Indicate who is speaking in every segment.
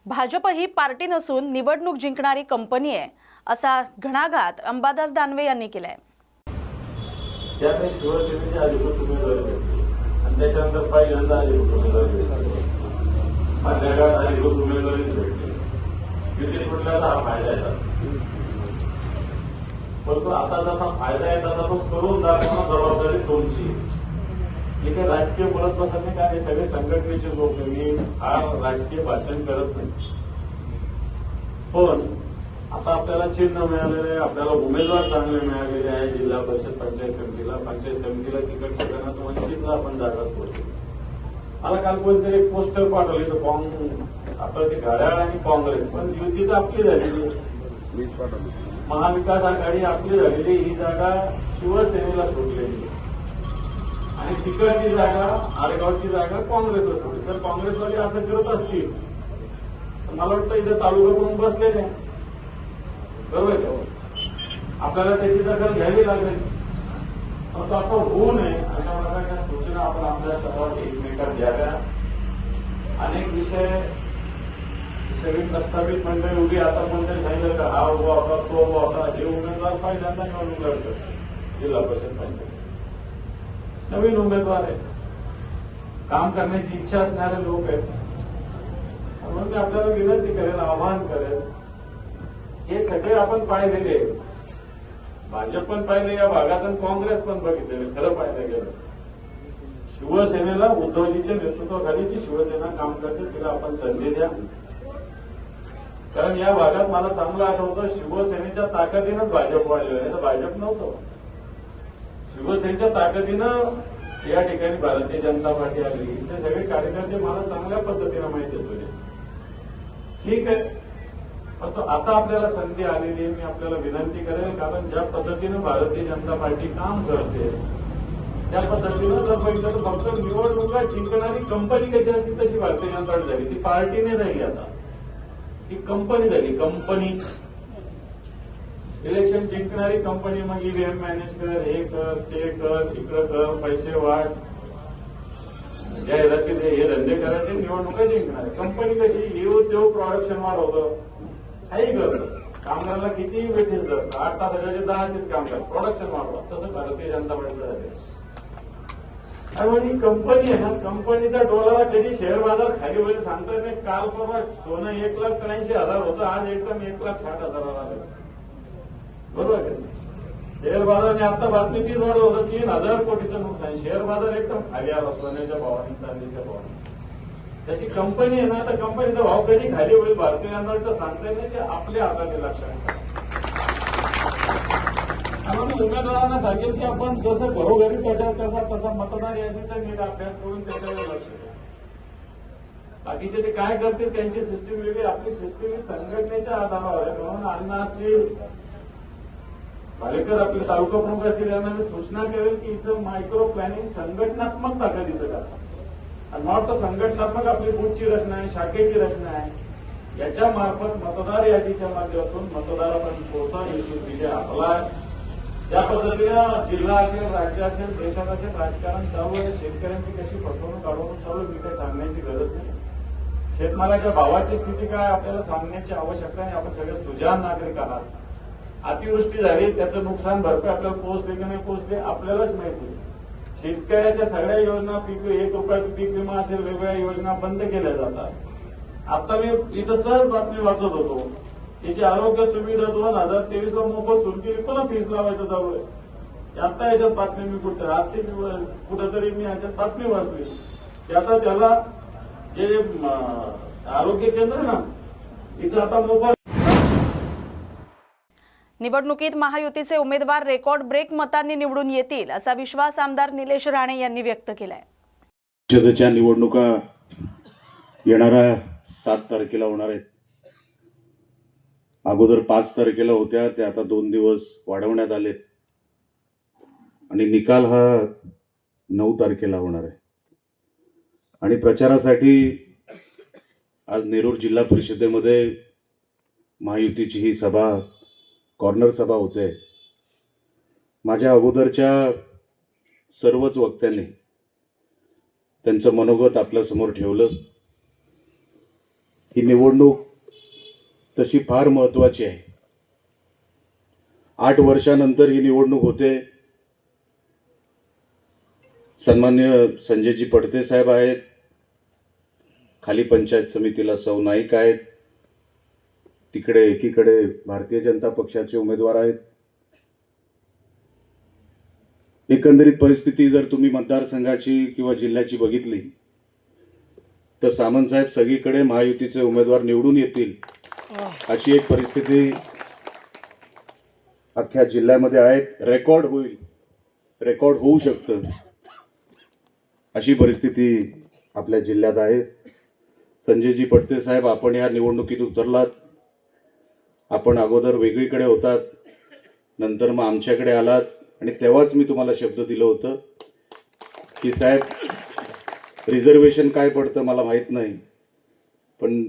Speaker 1: भाजप ही party नसून निवडणूक जिंकणारी कंपनी आहे असा घणाघात अंबादास दानवे यांनी केलाय।
Speaker 2: त्यामुळे शिवसेनेचे अधिकृत उमेदवार आणि त्याच्यानंतर पहिल्यांदा अधिकृत उमेदवार जगात अधिकृत उमेदवारी भेटली युतीत कुठल्याचा हा फायदा आहे। परंतु आता जसा फायदा आहे तसा तो करून दाखवणं जबाबदारी तुमची। इथे राजकीय बोलत बसत नाही का, हे सगळे संघटनेचे लोक। मी हा राजकीय भाषण करत नाही, पण आता आपल्याला चिन्ह मिळालेले आहे, आपल्याला उमेदवार चांगले मिळालेले आहे। जिल्हा परिषद पंचायत समितीला तिकडच्या गणात वंचितला आपण जागा सोडली। मला काल कोणतरी एक पोस्टर पाठवले तर आपलं ते घड्याळ आणि काँग्रेस, पण युती तर आपली झालेली, महाविकास आघाडी आपली झालेली, ही जागा शिवसेनेला सोडलेली आणि तिकडची जागा आरेगावची जागा काँग्रेसला सोडली। तर काँग्रेसवाले असं करत असतील तर मला वाटतं इथे तालुका करून बसलेले आहे, बरोबर आहे। आपल्याला त्याची दखल घ्यावी लागेल, परंतु असं होऊ नये अशा प्रकारच्या सूचना आपण आपल्या स्तरावर एकमेकात द्याव्या। अनेक विषय सगळी प्रस्तावित मंडळी उभी, आता कोणतरी सांगितलं का हा उभा होता तो उभा होता, हे उमेदवार पहिल्यांदा निवडणूक लढतात जिल्हा परिषद पंचायत, नवीन उमेदवार आहे, काम करण्याची इच्छा असणारे लोक आहेत। म्हणून मी आपल्याला विनंती करेल, आवाहन करेल, हे सगळे आपण पाहिलेले, भाजप पण पाहिले या भागात आणि काँग्रेस पण बघितलेले, खरं पाहिलं गेलं शिवसेनेला उद्धवजीच्या नेतृत्वाखाली जी शिवसेना काम करते तिला आपण संधी द्या। कारण या भागात मला चांगलं आठवतं, शिवसेनेच्या ताकदीनंच भाजप वाढलेलं आहे, तर भाजप नव्हतं। शिवसेनेच्या ताकदीनं या ठिकाणी भारतीय जनता पार्टी आली, ते सगळे कार्यकर्ते मला चांगल्या पद्धतीनं माहिती होते, ठीक आहे। परंतु आता आपल्याला संधी आलेली आहे, मी आपल्याला विनंती करेल, कारण ज्या पद्धतीनं भारतीय जनता पार्टी काम करते त्या पद्धतीनं जर बघितलं तर फक्त निवडणुका जिंकणारी कंपनी कशी असते तशी भारतीय जनता पार्टी झाली, ती पार्टीने नाही, आता ती कंपनी झाली। कंपनी इलेक्शन जिंकणारी कंपनी, मग ईव्हीएम मॅनेज कर, हे कर ते कर, इकडं कर, पैसे वाढ, जाहिराती हे धंदे करायचे, निवडणुका जिंकणारे। कंपनी कशी येऊ तेव्हा प्रोडक्शन वाढवतं, काही करत कामगाराला किती वेटेज जातं, 8 तासाचे 10 तेच काम करत, प्रोडक्शन वाढवत, तसं भारतीय जनता पार्टीला झाले। आणि ही कंपनी आहे ना, कंपनीचा डोलारा कधी शेअर बाजार खाली होईल सांगता येत नाही। काल परवा सोनं 1,83,000 होतं, आज एकदम 1,60,000 आलं, बरोबर आहे। शेअर बाजाराने आता बातमी तीच वाढ होतं, 3,000 कोटीचं नुकसान, शेअर बाजार एकदम खाली आला सोन्याच्या भावाने, चांदीच्या भावाने। तशी कंपनी आहे ना, तर कंपनीचा भाव कधी खाली होईल भारतीय जनता पार्टीला सांगता येत नाही, ते आपल्या हातात लक्षात। आम्ही उमेदवारांना सांगेल की आपण जसं घरोघरी प्रचार करतात तसा मतदार यादीचा नीट अभ्यास करून त्याच्यावर लक्ष द्या। बाकीचे ते काय करतील त्यांची सिस्टीम वेगळी, आपली सिस्टीम ही संघटनेच्या आधारावर आहे। म्हणून अण्णा असतील, भालेकर आपले तालुका प्रमुख असतील, यांना मी सूचना करेल की इथं मायक्रो प्लॅनिंग संघटनात्मक ताकदीचं करा, आणि मला वाटतं संघटनात्मक आपली बूथची रचना आहे, शाखेची रचना आहे, याच्या मार्फत मतदार यादीच्या माध्यमातून मतदारापर्यंत पोहोचा, निश्चित विजय आपला आहे। त्या पद्धतीनं जिल्हा असेल, राज्य असेल, देशात असेल, राजकारण चालू आहे। शेतकऱ्यांची कशी फसवणूक अडवणूक चालू आहे, मी काही सांगण्याची गरज नाही। शेतमालाच्या भावाची स्थिती काय आपल्याला सांगण्याची आवश्यकता नाही, आपण सगळे सुजाण नागरिक आहात। अतिवृष्टी झाली, त्याचं नुकसान भरपाई आपल्याला पोहोचले की नाही पोहोचले आपल्यालाच माहिती। शेतकऱ्याच्या सगळ्या योजना, पीक 1 रुपयाचा पीक विमा असेल, वेगवेगळ्या योजना बंद केल्या जातात। आता मी इथं सहज बातमी वाचत होतो, त्याची आरोग्य सुविधा 2023ला मोफत सुरू केली, पुन्हा फीस लावायचं चालू आहे। आता याच्यात बातमी मी कुठेतरी मी याच्यात बातमी वाचली की आता त्याला जे आरोग्य केंद्र ना, इथं आता मोफत।
Speaker 1: निवडणुकीत महायुतीचे उमेदवार रेकॉर्ड ब्रेक मतांनी निवडून येतील असा विश्वास आमदार निलेश राणे यांनी व्यक्त केलाय।
Speaker 3: परिषदेच्या निवडणुका येणाऱ्या 7 तारखेला होणार आहेत। अगोदर 5 तारखेला होत्या, त्या आता 2 दिवस वाढवण्यात आलेत आणि निकाल हा 9 तारखेला होणार आहे। आणि प्रचारासाठी आज नेरूर जिल्हा परिषदेमध्ये महायुतीची ही सभा, कॉर्नर सभा होते। माझ्या अगोदरच्या सर्वच वक्त्यांनी त्यांचं मनोगत आपल्या समोर ठेवलं। ही निवडणूक तशी फार महत्त्वाची आहे. 8 वर्षानंतर ही निवडणूक होते. सन्मान्य संजयजी पडते साहेब आहेत, खाली पंचायत समितीला सौ नाईक आहेत, तिकडे एकीकडे भारतीय जनता पक्षाचे उमेदवार आहेत. एकंदरीत परिस्थिती जर तुम्ही मतदारसंघाची किंवा जिल्ह्याची बघितली तर सामंत साहेब सगळीकडे महायुतीचे उमेदवार निवडून येतील अशी एक परिस्थिती अख्ख्या जिल्ह्यामध्ये आहे. रेकॉर्ड होऊ शकतं अशी परिस्थिती आपल्या जिल्ह्यात आहे. संजयजी पडते साहेब, आपण या निवडणुकीत उतरलात. आपण अगोदर वेगळीकडे होतात, नंतर मग आमच्याकडे आलात आणि तेव्हाच मी तुम्हाला शब्द दिलं होतं की साहेब रिझर्वेशन काय पडतं मला माहीत नाही, पण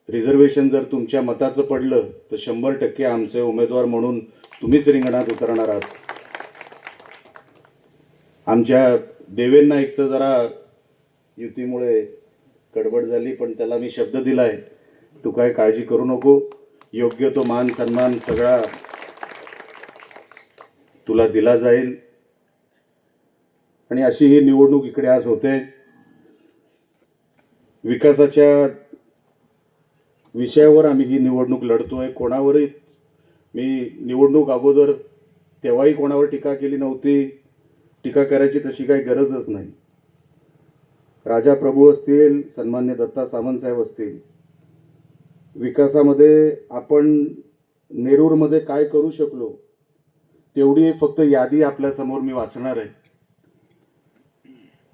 Speaker 3: रिझर्वेशन जर तुमच्या मताचं पडलं तर 100% आमचे उमेदवार म्हणून तुम्हीच रिंगणात उतरणार आहात. आमच्या देवेंद्र नाईकचं जरा युतीमुळे गडबड झाली, पण त्याला मी शब्द दिलाय, तू काय काळजी करू नको, योग्य तो मान सन्मान सगळा तुला दिला जाईल. आणि अशी ही निवडणूक इकडे आज होते. विकासाच्या विषयावर आम्ही ही निवडणूक लढतोय. कोणावरही मी निवडणूक अगोदर तेव्हाही कोणावर टीका केली नव्हती. टीका करायची तशी काही गरजच नाही. राजा प्रभू असतील, सन्मान्य दत्ता सामंत साहेब असतील, विकासामध्ये आपण नेरूरमध्ये काय करू शकलो तेवढी एक फक्त यादी आपल्यासमोर मी वाचणार आहे.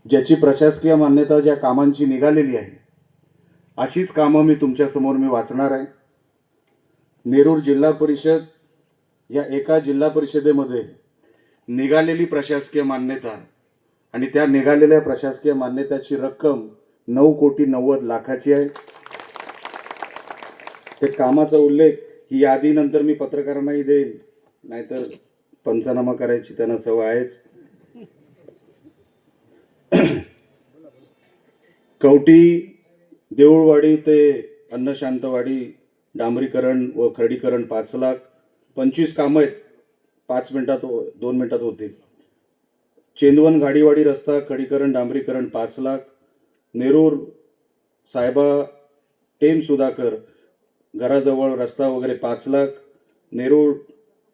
Speaker 3: ज्याची प्रशासकीय मान्यता ज्या कामांची निघालेली आहे अशीच कामं मी तुमच्यासमोर मी वाचणार आहे. नेरूर जिल्हा परिषद या एका जिल्हा परिषदेमध्ये निघालेली प्रशासकीय मान्यता आणि त्या निघालेल्या प्रशासकीय मान्यताची रक्कम 9,90,00,000 आहे. ते कामाचा उल्लेख ही यादी नंतर मी पत्रकारांनाही देईन, नाहीतर पंचनामा करायची त्यांना सवय आहेच. कवटी देऊळवाडी ते अन्नशांतवाडी डांबरीकरण व खडीकरण 5 लाख. 25 कामं आहेत, 2 मिनिटात होतील. चेंदवन घाडीवाडी रस्ता खडीकरण डांबरीकरण 5 लाख. नेरूर साहेबा टेम सुधाकर घराजवळ रस्ता वगैरे 5 लाख. नेरूर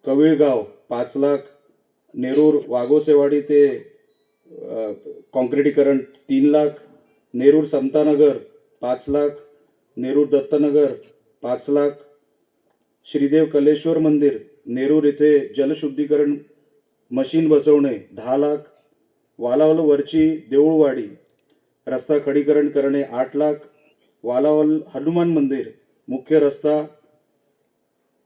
Speaker 3: कविळगाव 5 लाख. नेरूर वाघोसेवाडी ते कॉन्क्रिटीकरण 3 लाख. नेरूर समतानगर 5 लाख. नेरूर दत्तनगर 5 लाख. श्रीदेव कलेश्वर मंदिर नेरूर येथे जलशुद्धीकरण मशीन बसवणे 10 लाख. वालावल वरची देऊळवाडी रस्ता खडीकरण करणे 8 लाख. वालावल हनुमान मंदिर मुख्य रस्ता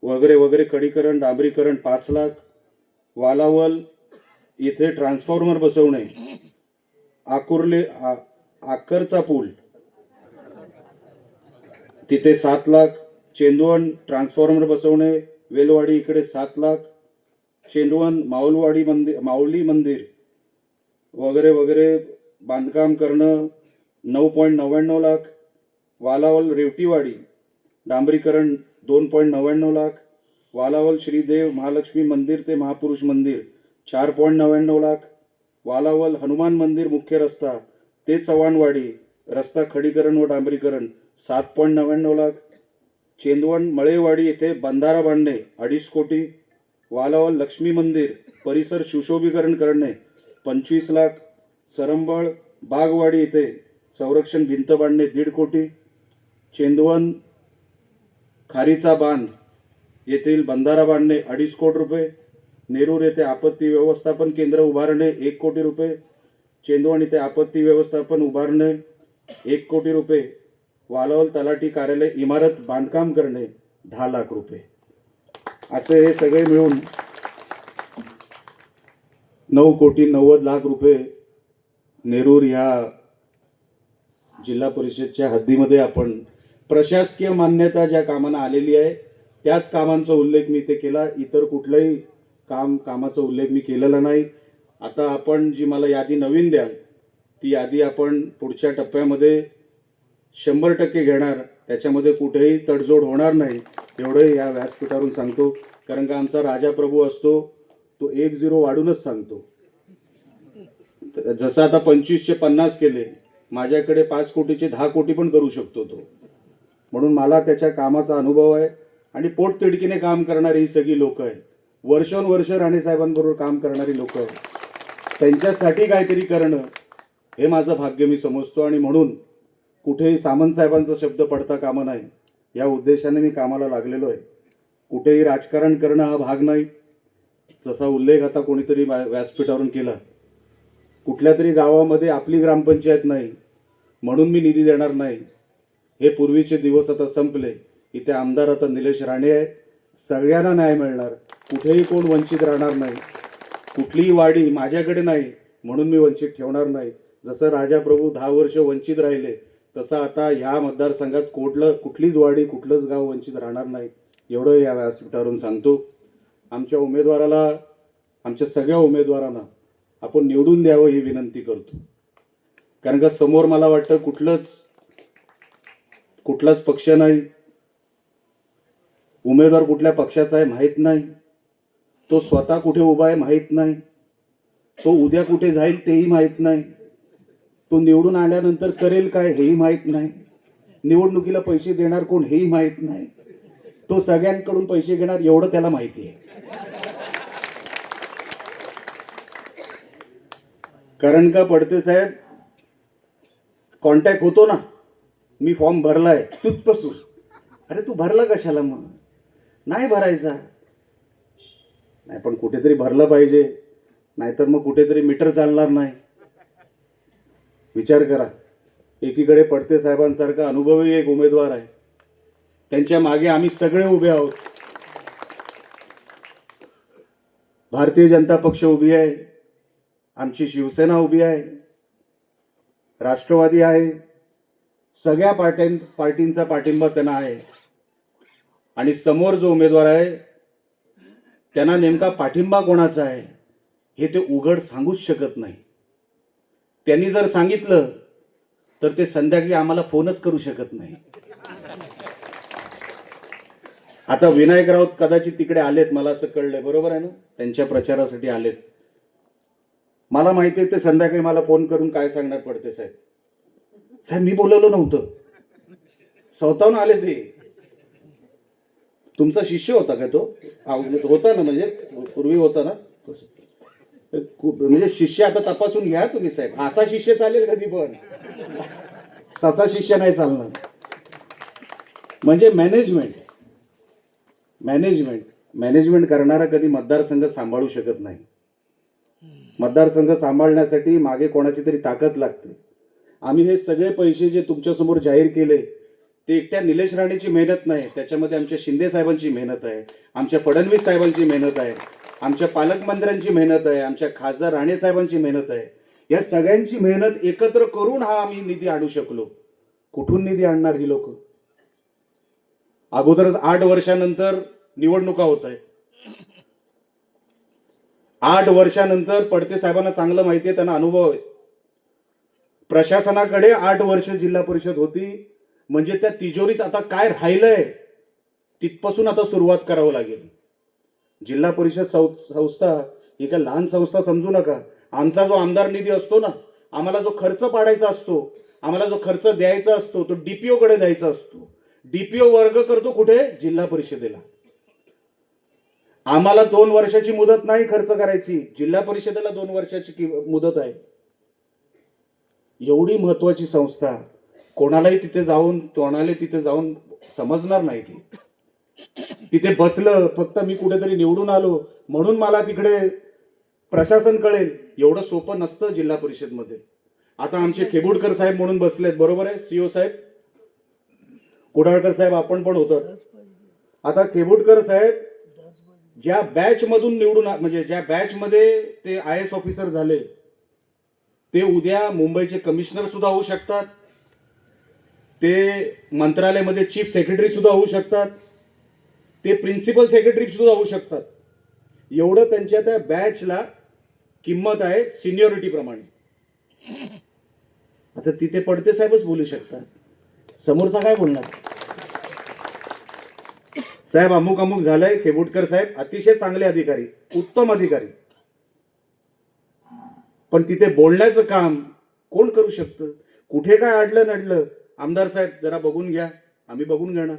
Speaker 3: वगैरे वगैरे खडीकरण डांबरीकरण 5 लाख. वालावल इथे ट्रान्सफॉर्मर बसवणे. आकरचा पूल तिथे 7 लाख. चेंदवन ट्रान्सफॉर्मर बसवणे वेलवाडी इकडे 7 लाख. चेंदवन माऊली मंदिर वगैरे वगैरे बांधकाम करणं 9.99 लाख. वालावल रेवटीवाडी डांबरीकरण 2.99 लाख. वालावल श्रीदेव महालक्ष्मी मंदिर ते महापुरुष मंदिर 4.99 लाख. वालावल हनुमान मंदिर मुख्य रस्ता ते चव्हाणवाडी रस्ता खडीकरण व डांबरीकरण 7.99 लाख. चेंदवण मळेवाडी येथे बंधारा बांधणे 2.5 कोटी. वालावल लक्ष्मी मंदिर परिसर सुशोभीकरण करणे 25 लाख. सरंबळ बागवाडी येथे संरक्षण भिंत बांधणे 1.5 कोटी. चेंदवन खारीचा बांध येथील बंधारा बांधणे 2.5 कोटी रुपये. नेरूर येथे आपत्ती व्यवस्थापन केंद्र उभारणे 1 कोटी रुपये. चेंदवण येथे आपत्ती व्यवस्थापन उभारणे 1 कोटी रुपये. वालावल तलाठी कार्यालय इमारत बांधकाम करणे 10 लाख रुपये. असे हे सगळे मिळून 9,90,00,000 रुपये नेरूर ह्या जिल्हा परिषदच्या हद्दीमध्ये आपण प्रशासकीय मान्यता ज्या कामांना आलेली आहे त्याच कामांचा उल्लेख मी इथे केला. इतर कुठलाही कामाचा उल्लेख मी केलेला नाही. आता आपण जी मला यादी नवीन द्याल ती यादी आपण पुढच्या टप्प्यामध्ये 100% घेणार त्याच्यामध्ये कुठेही तडजोड होणार नाही एवढं या व्यासपीठावरून सांगतो. कारण का आमचा राजा प्रभू असतो तो 1-0 वाढूनच सांगतो. जसं आता 25चे 50 केले, माझ्याकडे 5 कोटीचे 10 कोटी पण करू शकतो तो. म्हणून मला त्याच्या कामाचा अनुभव आहे आणि पोटतिडकीने काम करणारी ही सगळी लोक आहेत. वर्षोनवर्ष राणे साहेबांबरोबर काम करणारी लोक आहेत. त्यांच्यासाठी काहीतरी करणं हे माझं भाग्य मी समजतो आणि म्हणून कुठेही सामंत साहेबांचा शब्द पडता कामा नाही या उद्देशाने मी कामाला लागलेलो आहे. कुठेही राजकारण करणं हा भाग नाही. जसा उल्लेख आता कोणीतरी व्यासपीठावरून केला, कुठल्या तरी गावामध्ये आपली ग्रामपंचायत नाही म्हणून मी निधी देणार नाही. हे पूर्वीचे दिवस आता संपले. इथे आमदार आता निलेश राणे आहेत. सगळ्यांना न्याय मिळणार, कुठेही कोण वंचित राहणार नाही. कुठलीही वाडी माझ्याकडे नाही म्हणून मी वंचित ठेवणार नाही. जसं राजा प्रभू 10 वर्ष वंचित राहिले तसं आता ह्या मतदारसंघात कुठलीच वाडी कुठलंच गाव वंचित राहणार नाही एवढं या व्यासपीठावरून सांगतो. आमच्या उमेदवाराला, आमच्या सगळ्या उमेदवारांना आपण निवडून द्यावं ही विनंती करतो. कारण का समोर मला वाटतं कुठलाच पक्ष नाही, उमेदवार कुठल्या पक्षाचा आहे माहीत नाही, तो स्वतः कुठे उभा आहे माहीत नाही, तो उद्या कुठे जाईल तेही माहीत नाही, तो निवडून आल्यानंतर करेल काय हेही माहीत नाही, निवडणुकीला पैसे देणार कोण हेही माहीत नाही, तो सगळ्यांकडून पैसे घेणार एवढं त्याला माहिती आहे. कारण का पडते साहेब, कॉन्टॅक्ट होतो ना, मी फॉर्म भरलाय तुझपासून, अरे तू भरला कशाला, मग नाही भरायचा नाही, पण कुठेतरी भरलं पाहिजे, नाहीतर मग कुठेतरी मीटर चालणार नाही. विचार करा, एकीकडे पडते साहेबांसारखा अनुभवी एक उमेदवार आहे, त्यांच्या मागे आम्ही सगळे उभे आहोत. भारतीय जनता पक्ष उभी आहे, आमची शिवसेना उभी आहे, राष्ट्रवादी आहे, सगळ्या पार्टींचा पाठिंबा त्यांना आहे. आणि समोर जो उमेदवार आहे त्यांना नेमका पाठिंबा कोणाचा आहे हे ते उघड सांगूच शकत नाही. त्यांनी जर सांगितलं तर ते संध्याकाळी आम्हाला फोनच करू शकत नाही. आता विनायक राऊत कदाचित तिकडे आलेत, मला असं कळलंय, बरोबर आहे ना, त्यांच्या प्रचारासाठी आलेत. मला माहिती आहे ते संध्याकाळी मला फोन करून काय सांगणार पडते, साहेब मी बोलवलं नव्हतं, स्वतःहून आले ते. तुमचा शिष्य होता का तो? होता ना, म्हणजे पूर्वी होता ना, म्हणजे शिष्य आता तपासून घ्या तुम्ही साहेब. असा शिष्य चालेल कधी, पण तसा शिष्य नाही चालणार. म्हणजे मॅनेजमेंट करणारा कधी मतदारसंघ सांभाळू शकत नाही. मतदारसंघ सांभाळण्यासाठी मागे कोणाची तरी ताकद लागते. आम्ही हे सगळे पैसे जे तुमच्यासमोर जाहीर केले ते एकट्या निलेश राणेची मेहनत नाही, त्याच्यामध्ये आमच्या शिंदे साहेबांची मेहनत आहे, आमच्या फडणवीस साहेबांची मेहनत आहे, आमच्या पालकमंत्र्यांची मेहनत आहे, आमच्या खासदार राणे साहेबांची मेहनत आहे. या सगळ्यांची मेहनत एकत्र करून हा आम्ही निधी आणू शकलो. कुठून निधी आणणार ही लोक? अगोदरच 8 वर्षानंतर निवडणुका होत आहेत. 8 वर्षानंतर पडते साहेबांना चांगलं माहिती आहे, त्यांना अनुभव आहे. प्रशासनाकडे 8 वर्ष जिल्हा परिषद होती, म्हणजे त्या तिजोरीत आता काय राहिलंय तिथपासून आता सुरुवात करावं लागेल. जिल्हा परिषद संस्था ही काय लहान संस्था समजू नका. आमचा जो आमदार निधी असतो ना, आम्हाला जो खर्च पाडायचा असतो, आम्हाला जो खर्च द्यायचा असतो तो डीपीओ कडे द्यायचा असतो. डीपीओ वर्ग करतो कुठे? जिल्हा परिषदेला. आम्हाला 2 वर्षाची मुदत नाही खर्च करायची, जिल्हा परिषदेला 2 वर्षाची मुदत आहे. एवढी महत्वाची संस्था कोणालाही तिथे जाऊन समजणार नाही. तिथे बसलं फक्त मी कुठेतरी निवडून आलो म्हणून मला तिकडे प्रशासन कळेल, एवढं सोपं नसतं जिल्हा परिषदमध्ये. आता आमचे खेबुडकर साहेब म्हणून बसलेत, बरोबर आहे, सीओ साहेब, कुडाळकर साहेब आपण पण होतं. आता खेबुडकर साहेब ज्या बॅच मधून निवडून, म्हणजे ज्या बॅच मध्ये ते IAS ऑफिसर झाले, ते उद्या मुंबईचे कमिशनर सुद्धा होऊ शकतात, ते मंत्रालयामध्ये चीफ सेक्रेटरी सुद्धा होऊ शकतात, ते प्रिन्सिपल सेक्रेटरी सुद्धा होऊ शकतात. एवढं त्यांच्या त्या बॅचला किंमत आहे सिनियरिटी प्रमाणे. आता तिथे पडते साहेबच बोलू शकतात, समोरचा काय बोलणार? साहेब अमुक अमुक झालंय, खेबुटकर साहेब अतिशय चांगले अधिकारी, उत्तम अधिकारी, पण तिथे बोलण्याचं काम कोण करू शकतं? कुठे काय अडलं नडलं, आमदार साहेब जरा बघून घ्या, आम्ही बघून घेणार.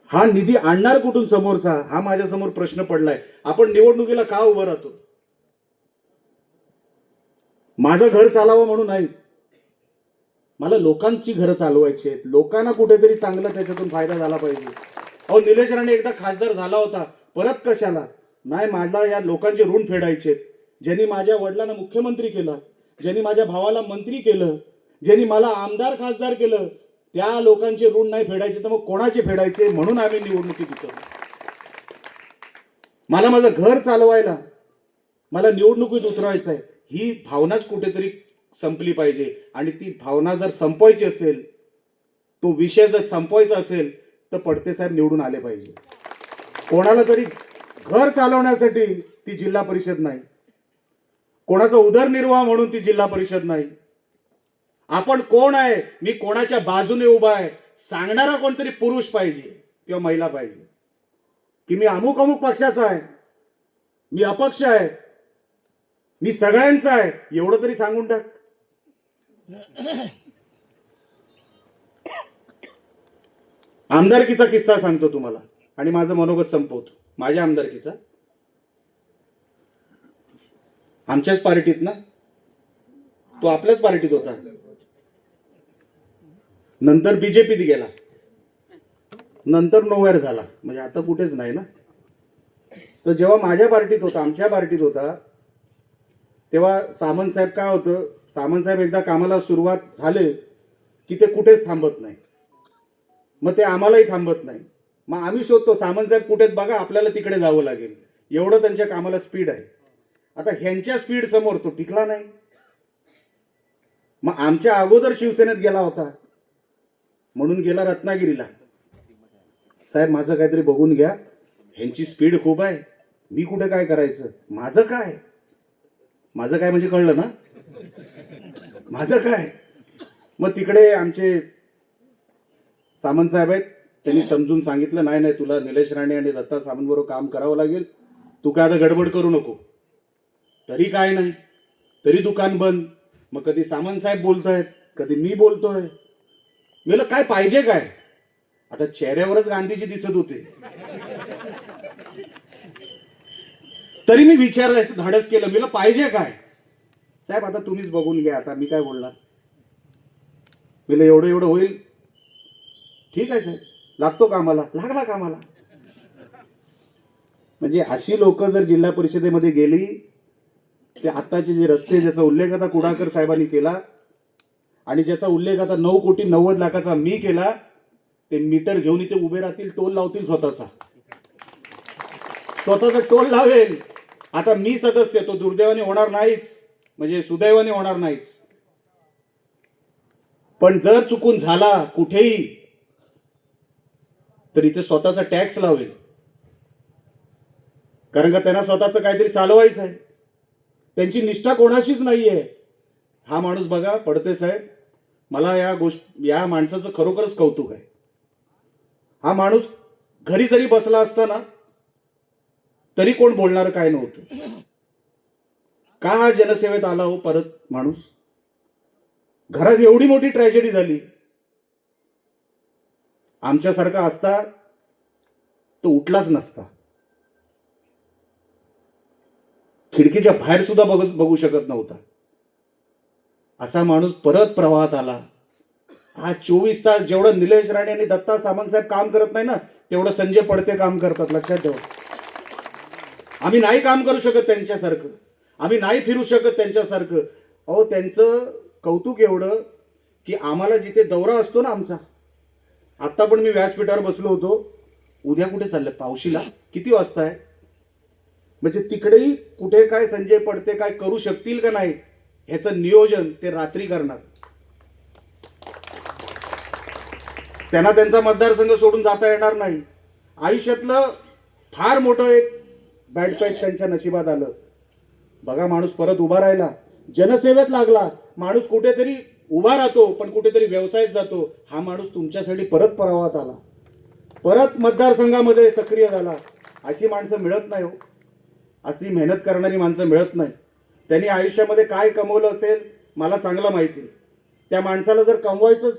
Speaker 3: हा निधी आणणार कुठून समोरचा, हा माझ्या समोर प्रश्न पडलाय. आपण निवडणुकीला का उभं राहतो? माझं घर चालावं म्हणून नाही, मला लोकांची घरं चालवायची आहेत. लोकांना कुठेतरी चांगला त्याच्यातून फायदा झाला पाहिजे. अहो, निलेश राणे एकदा खासदार झाला होता, परत कशाला? नाही, मला या लोकांचे ऋण फेडायचे. ज्यांनी माझ्या वडिलांना मुख्यमंत्री केलं, ज्यांनी माझ्या भावाला मंत्री केलं, ज्यांनी मला आमदार खासदार केलं, त्या लोकांचे ऋण नाही फेडायचे तर मग कोणाचे फेडायचे? म्हणून आम्ही निवडणुकीत उतरलो. मला माझं घर चालवायला, मला निवडणुकीत उतरायचं आहे, ही भावनाच कुठेतरी संपली पाहिजे. आणि ती भावना जर संपवायची असेल, तो विषय जर संपवायचा असेल, तर पडते साहेब निवडून आले पाहिजे. कोणाला तरी घर चालवण्यासाठी ती जिल्हा परिषद नाही, कोणाचा उदरनिर्वाह म्हणून ती जिल्हा परिषद नाही. आपण कोण आहे, मी कोणाच्या बाजूने उभा आहे सांगणारा कोणतरी पुरुष पाहिजे किंवा महिला पाहिजे. की मी अमुक अमुक पक्षाचा आहे, मी अपक्ष आहे, मी सगळ्यांचा आहे, एवढं तरी सांगून टाक. आमदारकीचा किस्सा सांगतो तुम्हाला आणि माझं मनोगत संपवतो. माझ्या आमदारकीचा, आमच्याच पार्टीत ना, तो आपल्याच पार्टीत होता, नंतर बीजेपीत गेला, नंतर नोवेअर झाला, म्हणजे आता कुठेच नाही ना. तर जेव्हा माझ्या पार्टीत होता, आमच्या पार्टीत होता, तेव्हा सामंत साहेब काय होतं, सामंत साहेब एकदा कामाला सुरुवात झाले की ते कुठेच थांबत नाही, मग ते आम्हालाही थांबत नाही. मग आम्ही शोधतो सामंत साहेब कुठेच, बघा आपल्याला तिकडे जावं लागेल, एवढं त्यांच्या कामाला स्पीड आहे. आता ह्यांच्या स्पीड समोर तो टिकला नाही. मग आमच्या अगोदर शिवसेनेत गेला होता, म्हणून गेला रत्नागिरीला. साहेब माझं काहीतरी बघून घ्या, ह्यांची स्पीड खूप आहे, मी कुठे काय करायचं, माझं काय, माझं काय म्हणजे कळलं ना, माझं काय. मग तिकडे आमचे सामंत साहेब आहेत, त्यांनी समजून सांगितलं, नाही नाही तुला निलेश राणे आणि दत्ता सामंत बरोबर काम करावं लागेल, तू काय आता गडबड करू नको. तरी काय नाही, तरी दुकान बंद. मग कधी सामंत साहेब बोलतायत, कधी मी बोलतोय. मी काय पाहिजे काय, आता चेहऱ्यावरच गांधीजी दिसत होते, तरी मी विचारायचं धाडस केलं, मी पाहिजे काय. साहेब आता तुम्हीच बघून घ्या, आता मी काय बोलणार. मी एवढं एवढं होईल, ठीक आहे साहेब, लागतो कामाला, लागला कामाला. म्हणजे अशी लोक जर जिल्हा परिषदेमध्ये गेली, ते आत्ताचे जे रस्ते, ज्याचा उल्लेख आता कुडाकर साहेबांनी केला आणि ज्याचा उल्लेख आता 9,90,00,000 मी केला, ते मीटर घेऊन इथे उभे राहतील, टोल लावतील, स्वतःचा टोल लावेल. आता मी सदस्य, तो दुर्दैवाने होणार नाहीच, म्हणजे सुदैवाने होणार नाहीच, पण जर चुकून झाला कुठेही तर इथे स्वतःचा टॅक्स लावेल, कारण का त्यांना स्वतःचं काहीतरी चालवायचं आहे. त्यांची निष्ठा कोणाशीच नाहीये. हा माणूस बघा पडते साहेब, मला या माणसाचं खरोखरच कौतुक आहे. हा माणूस घरी जरी बसला असता ना, तरी कोण बोलणार काय नव्हतं. का हा जनसेवेत आला हो परत माणूस? घरात एवढी मोठी ट्रॅजेडी झाली, आमच्यासारखा असता तो उठलाच नसता, खिडकीच्या बाहेर सुद्धा बघू शकत नव्हता. असा माणूस परत प्रवाहात आला. आज 24 तास जेवढं निलेश राणे आणि दत्ता सामंत साहेब काम करत नाही ना, तेवढं संजय पडते काम करतात, लक्षात ठेवा. आम्ही नाही काम करू शकत त्यांच्यासारखं, आम्ही नाही फिरू शकत त्यांच्यासारखं. अहो त्यांचं कौतुक एवढं की आम्हाला जिथे दौरा असतो ना आमचा, आता पण मी व्यासपीठावर बसलो होतो, उद्या कुठे चाललं, पावशीला, किती वाजता आहे, म्हणजे तिकडेही कुठे काय संजय पडते काय करू शकतील का नाही ह्याचं नियोजन ते रात्री करणार. त्यांना त्यांचा मतदारसंघ सोडून जाता येणार नाही. आयुष्यातलं फार मोठं एक बॅड पॅच त्यांच्या नशिबात आलं. बघा माणूस परत उभा राहिला, जनसेवेत लागला. माणूस कुठेतरी उभा राहतो पण कुठेतरी व्यवसायात जातो. हा माणूस तुमच्यासाठी परत प्रवाहात आला. परत मतदारसंघामध्ये सक्रिय झाला. अशी माणसं मिळत नाही हो, अशी मेहनत करणारी माणसं मिळत नाही. त्यांनी आयुष्यामध्ये काय कमवलं असेल मला चांगलं माहिती आहे. त्या माणसाला जर कमवायचंच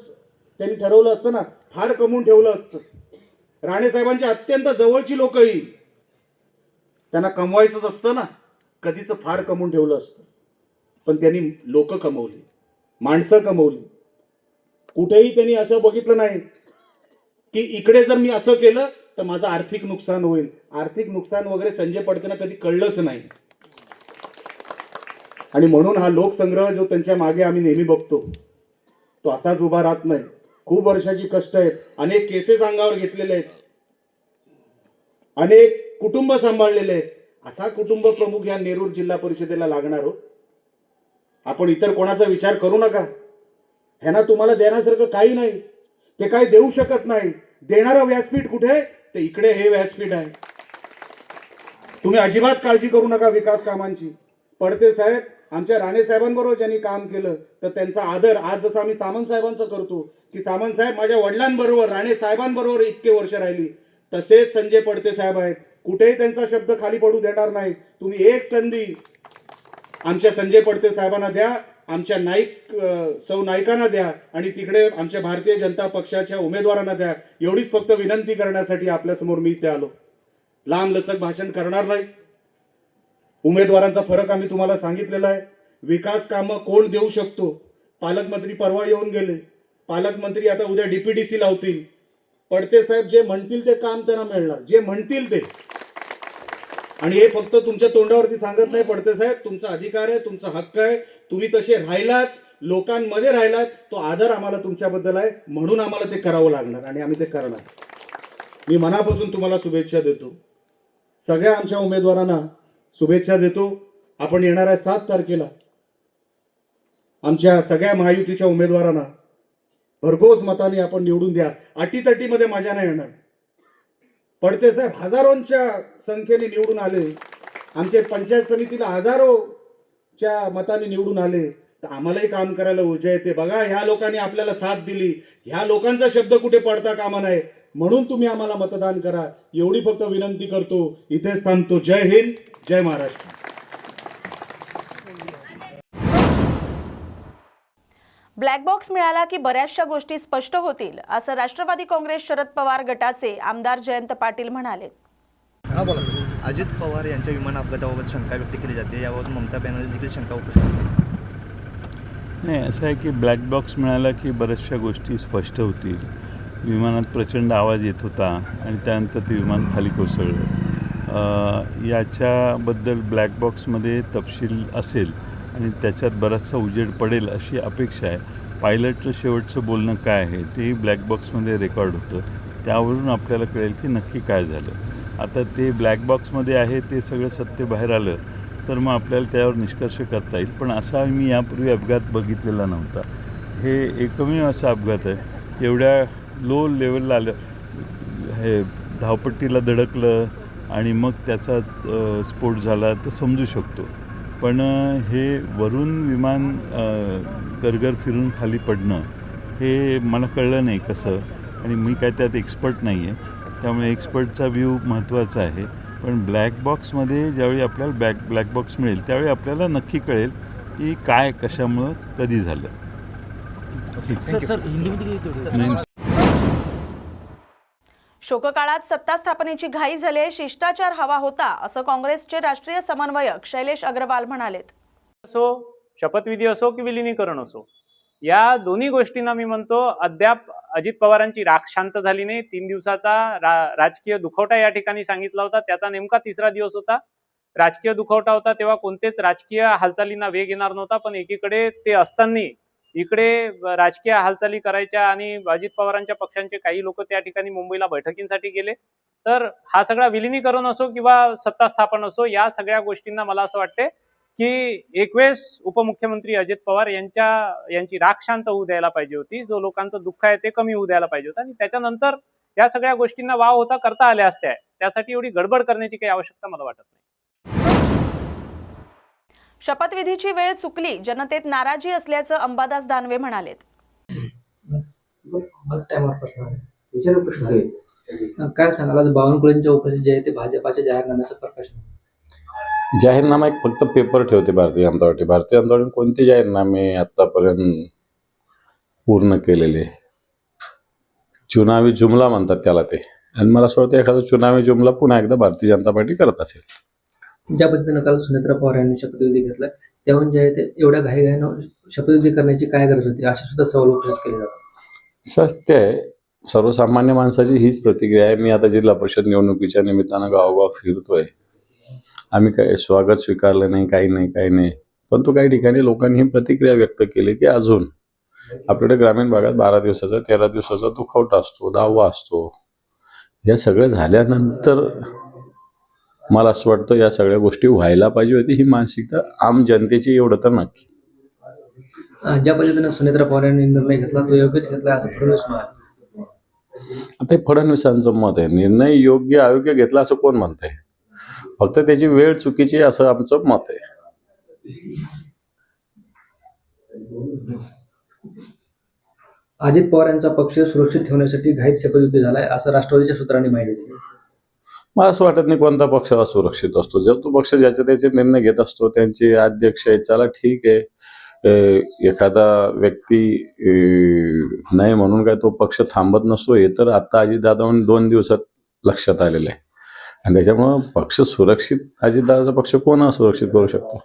Speaker 3: त्यांनी ठरवलं असतं ना, फार कमवून ठेवलं असतं. राणेसाहेबांची अत्यंत जवळची लोकही त्यांना कमवायचंच असतं ना, कधीच फार कमवून ठेवलं असतं. पण त्यांनी लोक कमवली, माणसं कमवली. कुठेही त्यांनी असं बघितलं नाही की इकडे जर मी असं केलं तर माझं आर्थिक नुकसान होईल. आर्थिक नुकसान वगैरे संजय पडतेना कधी कळलंच नाही. आणि म्हणून हा लोकसंग्रह जो त्यांच्या मागे आम्ही नेहमी बघतो तो असाच उभा राहत नाही. खूप वर्षाची कष्ट आहेत, अनेक केसेस अंगावर घेतलेले आहेत, अनेक कुटुंब सांभाळलेले आहेत. असा कुटुंब प्रमुख या नेरूर जिल्हा परिषदेला लागणार हो. आपण इतर कोणाचा विचार करू नका. ह्यांना तुम्हाला देण्यासारखं काही नाही, ते काही देऊ शकत नाही. देणारं व्यासपीठ कुठे, ते इकडे हे व्यासपीठ आहे. तुम्ही अजिबात काळजी करू नका विकास कामांची. पडते साहेब आमच्या राणे साहेबांबरोबर ज्यांनी काम केलं तर त्यांचा आदर आज जसं आम्ही सामंत साहेबांचा करतो की सामंत साहेब माझ्या वडिलांबरोबर राणे साहेबांबरोबर इतके वर्ष राहिली, तसेच संजय पडते साहेब आहेत. कुठेही त्यांचा शब्द खाली पडू देणार नाही. तुम्ही एक संधी आमच्या संजय पडते साहेबांना द्या, आमच्या सौ नाईकांना द्या आणि तिकडे आमच्या भारतीय जनता पक्षाच्या उमेदवारांना द्या. एवढीच फक्त विनंती करण्यासाठी आपल्यासमोर मी इथे आलो. लांब लचक भाषण करणार नाही. उमेदवारांचा फरक आम्ही तुम्हाला सांगितलेला आहे. विकास कामं कोण देऊ शकतो, पालकमंत्री परवा येऊन गेले. पालकमंत्री आता उद्या डीपीडीसी लावतील. पडते साहेब जे म्हणतील ते काम त्यांना मिळणार, जे म्हणतील ते. आणि हे फक्त तुमच्या तोंडावरती सांगत नाही पडते साहेब, तुमचा अधिकार आहे, तुमचा हक्क आहे. तुम्ही तसे राहिलात, लोकांमध्ये राहिलात, तो आदर आम्हाला तुमच्याबद्दल आहे. म्हणून आम्हाला ते करावं लागणार आणि आम्ही ते करणार. मी मनापासून तुम्हाला शुभेच्छा देतो. सगळ्या आमच्या उमेदवारांना शुभेच्छा देतो. आपण येणाऱ्या 7 तारखेला आमच्या सगळ्या महायुतीच्या उमेदवारांना भरघोस मताने आपण निवडून द्या. अटीतटीमध्ये मजा नाही येणार. पडते साहेब हजारोंच्या संख्येने निवडून आले. आमचे पंचायत समितीला हजारोच्या मताने निवडून आले. तर आम्हालाही काम करायला ऊर्जा येते. बघा ह्या लोकांनी आपल्याला साथ दिली, ह्या लोकांचा शब्द कुठे पडता कामा नये. म्हणून तुम्ही आम्हाला मतदान करा, एवढी फक्त विनंती करतो. इथेच थांबतो. जय हिंद, जय महाराष्ट्र.
Speaker 1: ब्लॅक बॉक्स मिळाला की बऱ्याचशा गोष्टी स्पष्ट होतील, असं राष्ट्रवादी काँग्रेस शरद पवार गटाचे आमदार जयंत पाटील म्हणाले.
Speaker 4: अजित पवार यांच्या विमान अपघाताबाबत शंका व्यक्त केली जाते. याबाबत ममता बॅनर्जी देखील शंका उपस्थित केली.
Speaker 5: नाही, असं आहे की ब्लॅक बॉक्स मिळाला की बऱ्याचशा गोष्टी स्पष्ट होतील. विमानात प्रचंड आवाज येत होता आणि त्यानंतर ते विमान खाली कोसळलं. याच्याबद्दल ब्लॅक बॉक्समध्ये तपशील असेल आणि त्याच्यात बराचसा उजेड पडेल अशी अपेक्षा आहे. पायलटचं शेवटचं बोलणं काय आहे तेही ब्लॅक बॉक्समध्ये रेकॉर्ड होतं. त्यावरून आपल्याला कळेल की नक्की काय झालं. आता ते ब्लॅक बॉक्समध्ये आहे ते सगळं सत्य बाहेर आलं तर मग आपल्याला त्यावर निष्कर्ष करता येईल. पण असा मी यापूर्वी अपघात बघितलेला नव्हता. हे एकमेव असा अपघात आहे. एवढ्या लो लेवलला आलं, हे धावपट्टीला धडकलं आणि मग त्याचा स्फोट झाला तर समजू शकतो. पण हे वरून विमान गरगर फिरून खाली पडणं हे मला कळलं नाही कसं. आणि मी काय त्यात एक्सपर्ट नाही आहे, त्यामुळे एक्सपर्टचा व्ह्यू महत्त्वाचा आहे. पण ब्लॅक बॉक्समध्ये ज्यावेळी आपल्याला ब्लॅक बॉक्स मिळेल त्यावेळी आपल्याला नक्की कळेल की काय कशामुळं कधी झालं.
Speaker 1: शोककाळात सत्ता स्थापनेची घाई झाली, शिष्टाचार हवा होता, असं काँग्रेसचे राष्ट्रीय समन्वयक शैलेश अग्रवाल म्हणालेत.
Speaker 6: असो, शपथविधी असो की विलिनीकरण असो, या दोन्ही गोष्टींना मी म्हणतो अद्याप अजित पवारांची राख शांत झाली नाही. 3 दिवसाचा राजकीय दुखवटा या ठिकाणी सांगितला होता, त्याचा नेमका 3रा दिवस होता. राजकीय दुखवटा होता तेव्हा कोणतेच राजकीय हालचालींना वेग येणार नव्हता. पण एकीकडे ते असताना इकडे राजकीय हालचाली करायच्या आणि अजित पवारांच्या पक्षांचे काही लोक त्या ठिकाणी मुंबईला बैठकींसाठी गेले. तर हा सगळा विलिनीकरण असो किंवा सत्ता स्थापन असो, या सगळ्या गोष्टींना मला असं वाटते की एक वेळेस उपमुख्यमंत्री अजित पवार यांची राख शांत होऊ द्यायला पाहिजे होती. जो लोकांचं दुःख आहे ते कमी होऊ द्यायला पाहिजे होतं आणि त्याच्यानंतर या सगळ्या गोष्टींना वाव होता करता आल्या असत्या. त्यासाठी एवढी गडबड करण्याची काही आवश्यकता मला वाटत नाही.
Speaker 1: शपथविधीची वेळ चुकली, जनतेत नाराजी असल्याचं अंबादास दानवे म्हणालेत.
Speaker 7: काय सांगाल आज बावनकुळेंच्या उपस्थित जे आहे ते भाजपाच्या जाहीरनाम्याचं प्रकाशन.
Speaker 8: जाहीरनामा एक फक्त पेपर ठेवते भारतीय जनता पार्टी. भारतीय जनता पार्टीने कोणते जाहीरनामे आतापर्यंत पूर्ण केलेले? चुनावी जुमला म्हणतात त्याला ते, आणि मला असं वाटतं एखादा चुनावी जुमला पुन्हा एकदा भारतीय जनता पार्टी करत असेल.
Speaker 7: ज्या पद्धतीनं काल सुनेत्रा पवार यांनी शपथविधी घेतला त्याहून जे आहे ते एवढ्या घाईघाईनं शपथविधी करण्याची काय गरज होती असे सुद्धा सवाल उपस्थित केले जातात.
Speaker 8: सत्य आहे, सर्वसामान्य माणसाची हीच प्रतिक्रिया आहे. मी आता जिल्हा परिषद निवडणुकीच्या निमित्तानं गावोगाव फिरतोय. आम्ही काही स्वागत स्वीकारलं नाही, काही नाही. परंतु काही ठिकाणी लोकांनी ही प्रतिक्रिया व्यक्त केली की अजून आपल्याकडे ग्रामीण भागात 12 दिवसाचा 13 दिवसाचा दुखवटा असतो, दहावा असतो. या सगळं झाल्यानंतर मला असं वाटतं या सगळ्या गोष्टी व्हायला पाहिजे होती. ही मानसिकता आम जनतेची एवढं तर नक्की.
Speaker 7: ज्या पद्धतीनं सुनेत्रा पवार यांनी निर्णय घेतला तो योग्यच घेतला असं फडणवीस म्हणाले.
Speaker 8: आता हे फडणवीसांचं मत आहे. निर्णय योग्य अयोग्य घेतला असं कोण म्हणतंय? फक्त त्याची वेळ चुकीची आहे असं आमचं मत आहे.
Speaker 7: अजित पवार यांचा पक्ष सुरक्षित ठेवण्यासाठी घाईत शपथविधी झालाय असं राष्ट्रवादीच्या सूत्रांनी माहिती दिली.
Speaker 8: मला असं वाटत नाही कोणता पक्ष असुरक्षित असतो. जर तो पक्ष ज्याचे त्याचे निर्णय घेत असतो, त्यांचे अध्यक्ष आहेत, चला ठीक आहे. एखादा व्यक्ती नाही म्हणून काय तो पक्ष थांबत नसतो, हे तर आता अजितदादांनी 2 दिवसात लक्षात आलेलं आहे. आणि त्याच्यामुळं पक्ष सुरक्षित, अजितदादाचा पक्ष कोण असुरक्षित करू शकतो?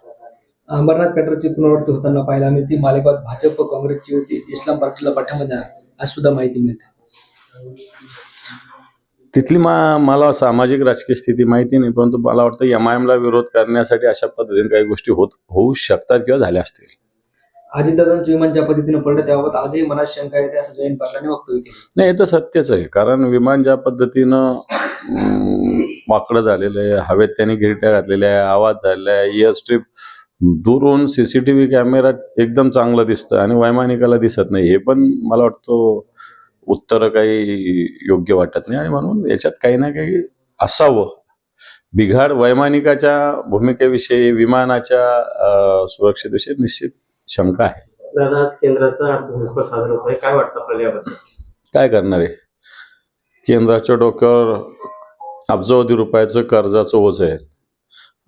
Speaker 7: अमरनाथ पॅटर्नची पुनरावृत्ती होताना पाहायला मिळते. मालेगावात भाजप काँग्रेसची युती इस्लाम पार्टीला पाठिंबा देणार आज सुद्धा माहिती मिळते.
Speaker 8: तिथली मला सामाजिक राजकीय स्थिती माहिती नाही, परंतु मला वाटतं MIM ला विरोध करण्यासाठी अशा पद्धतीने काही गोष्टी होऊ शकतात किंवा झाल्या असतील.
Speaker 7: अजितदादांचं विमान ज्या पद्धतीनं पडलं त्याबाबत आजही मनात शंका येते असं जयंत पाटलांनी वक्तव्य केलं.
Speaker 8: नाही, हे तर सत्यच आहे. कारण विमान ज्या पद्धतीनं वाकडं झालेलं आहे, हवेत त्यांनी गिरट्या घातलेल्या आहे, आवाज झालेला आहे, एअर स्ट्रीप दूरहून CCTV कॅमेरा एकदम चांगलं दिसतं आणि वैमानिकाला दिसत नाही. हे पण मला वाटतं उत्तर काही योग्य वाटत नाही. आणि म्हणून याच्यात काही ना काही असावं. बिघाड वैमानिकाच्या भूमिकेविषयी, विमानाच्या सुरक्षेविषयी निश्चित शंका आहे.
Speaker 9: दादा, आज केंद्राचा अर्थसंकल्प सादर होतोय, काय वाटतं आपल्याला याबद्दल?
Speaker 8: काय करणार आहे? केंद्राच्या डोक्यावर अब्जावधी रुपयाचं कर्जाचं ओझं आहे